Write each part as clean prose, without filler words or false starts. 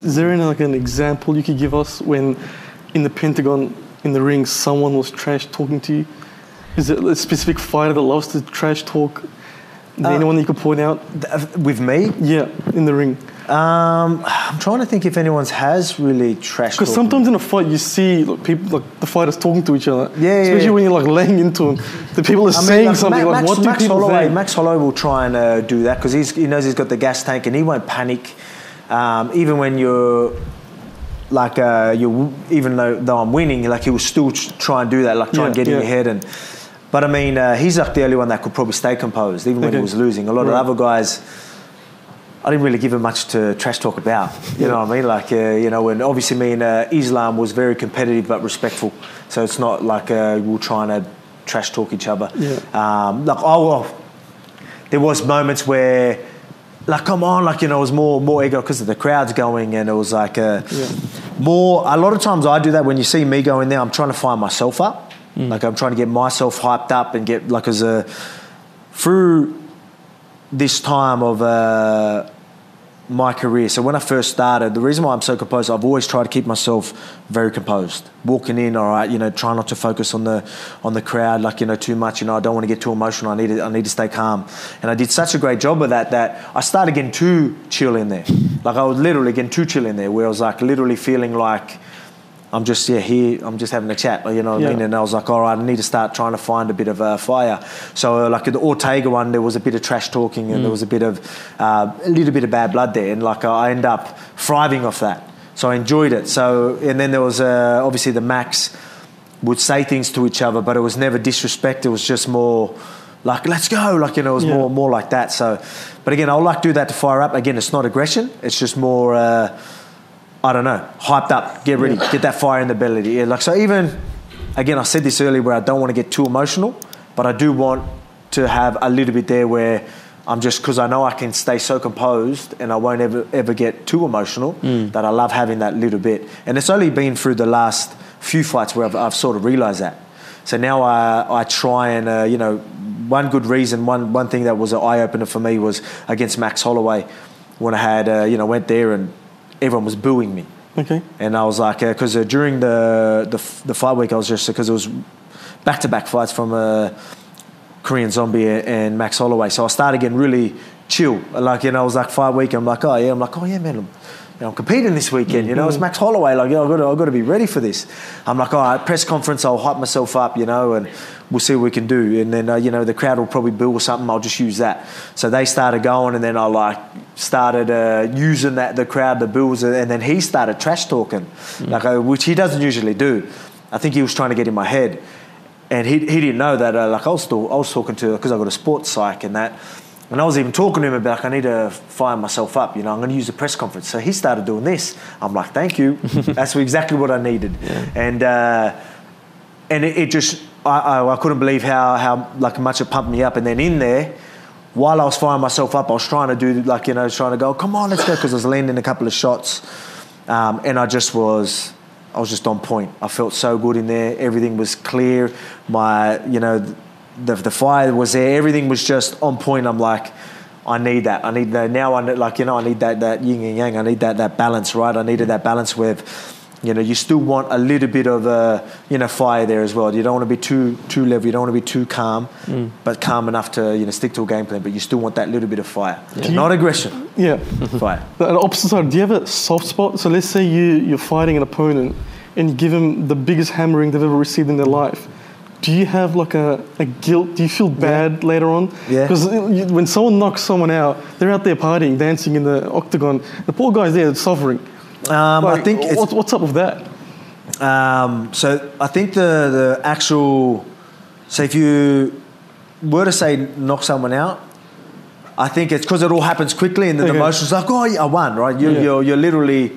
Is there any, like, an example you could give us when in the Pentagon, in the ring, someone was trash talking to you? Is there a specific fighter that loves to trash talk? Anyone you could point out? With me? Yeah, in the ring. I'm trying to think if anyone's has really trash talking. Because sometimes in a fight you see, like, people, like, the fighters talking to each other. Yeah, especially when you're, like, laying into them. The people are saying something like, what do people say? Max Holloway will try and do that because he knows he's got the gas tank and he won't panic. Even when you're like even though I'm winning, like, he will still try and do that, like try and get in your head. But I mean, he's like the only one that could probably stay composed, even when he was losing. A lot of other guys, I didn't really give him much to trash talk about. You know what I mean? Like, and obviously me and Islam was very competitive but respectful. So it's not like we're trying to trash talk each other. There was moments where, like, come on, like, it was more ego because of the crowd's going, and it was like more. A lot of times I do that when you see me go in there. I'm trying to fire myself up. Like, I'm trying to get myself hyped up and get, like, through this time of my career. So when I first started, the reason why I'm so composed, I've always tried to keep myself very composed. Walking in, all right, try not to focus on the crowd, like, too much. I don't want to get too emotional. I need to stay calm. And I did such a great job of that I started getting too chill in there. Like, I was literally getting too chill in there, where I was like literally feeling like I'm just here. I'm just having a chat. You know what I mean? And I was like, all right, I need to start trying to find a bit of fire. So like the Ortega one, there was a bit of trash talking and there was a little bit of bad blood there, and like I end up thriving off that. So I enjoyed it. So, and then there was obviously the Max would say things to each other, but it was never disrespect. It was just more like, let's go. Like, it was more like that. So, but again, I'll like do that to fire up. Again, it's not aggression. It's just more. I don't know, hyped up, get ready, get that fire in the belly. Yeah, like, so even, again, I said this earlier where I don't want to get too emotional, but I do want to have a little bit there where I'm just, because I know I can stay so composed and I won't ever get too emotional, that I love having that little bit. And it's only been through the last few fights where I've sort of realised that. So now I try and, one good reason, one thing that was an eye-opener for me was against Max Holloway when I had, went there and everyone was booing me. Okay. And I was like, because during the fight week, I was just, because it was back-to-back fights from Korean Zombie and Max Holloway. So I started getting really chill. Like, I was like, fight week, I'm like, oh yeah, man, I'm competing this weekend, it's Max Holloway, like, I've got to be ready for this. I'm like, all right, press conference, I'll hype myself up, and we'll see what we can do. And then, the crowd will probably boo or something, I'll just use that. So they started going, and then I started using the crowd, the boos, and then he started trash talking, which he doesn't usually do. I think he was trying to get in my head. And he didn't know that, I was talking to, because I got a sports psych and that. And I was even talking to him about, like, I need to fire myself up, I'm going to use a press conference. So he started doing this. I'm like, thank you. That's exactly what I needed. Yeah. And it just, I couldn't believe how like much it pumped me up. And then in there, while I was firing myself up, I was trying to do, like, trying to go, come on, let's go, because I was landing a couple of shots. And I was just on point. I felt so good in there. Everything was clear. My, the fire was there. Everything was just on point. I'm like, I need that. I need that now. I need that yin and yang. I need that balance, right? I needed that balance with, you still want a little bit of fire there as well. You don't want to be too level. You don't want to be too calm, but calm enough to stick to a game plan. But you still want that little bit of fire, not aggression. Yeah, fire. On the opposite side, do you have a soft spot? So let's say you're fighting an opponent and you give them the biggest hammering they've ever received in their life. Do you have like a guilt? Do you feel bad later on? Yeah. Because when someone knocks someone out, they're out there partying, dancing in the octagon. The poor guy's there suffering. I think what's up with that? So I think the actual. So if you were to say knock someone out, I think it's because it all happens quickly and the emotions like, oh, yeah, I won, right? You're literally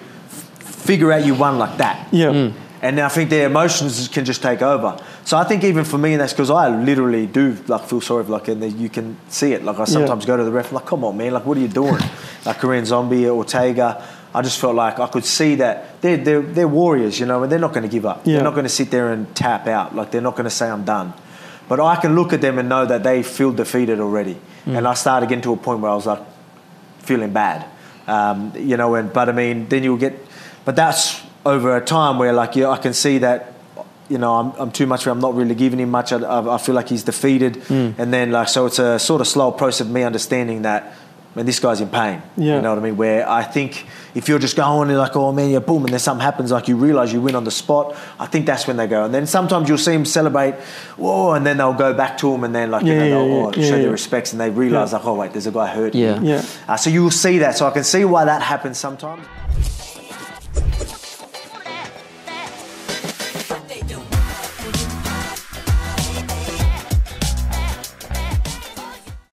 figure out you won like that. Yeah. And I think their emotions can just take over. So I think even for me, and that's because I literally do like feel sorry for, like, and you can see it. Like, I sometimes go to the ref, I'm like, come on, man, like, what are you doing? Like Korean Zombie, Ortega, I just felt like I could see that they're warriors, and they're not going to give up. Yeah. They're not going to sit there and tap out. Like, they're not going to say I'm done. But I can look at them and know that they feel defeated already. And I started getting to a point where I was like feeling bad. You know, but I mean, then you'll get, but that's over a time where like, I can see that, you know, I'm too much, I'm not really giving him much. I feel like he's defeated. And then like, so it's a sort of slow process of me understanding that, man, this guy's in pain. Yeah. You know what I mean? Where I think if you're just going and like, oh man, yeah, boom, and then something happens, like you realise you win on the spot, I think that's when they go. And then sometimes you'll see them celebrate, whoa, and then they'll go back to him and then like, they'll show their respects and they realise like, oh wait, there's a guy hurt. Yeah. So you will see that. So I can see why that happens sometimes.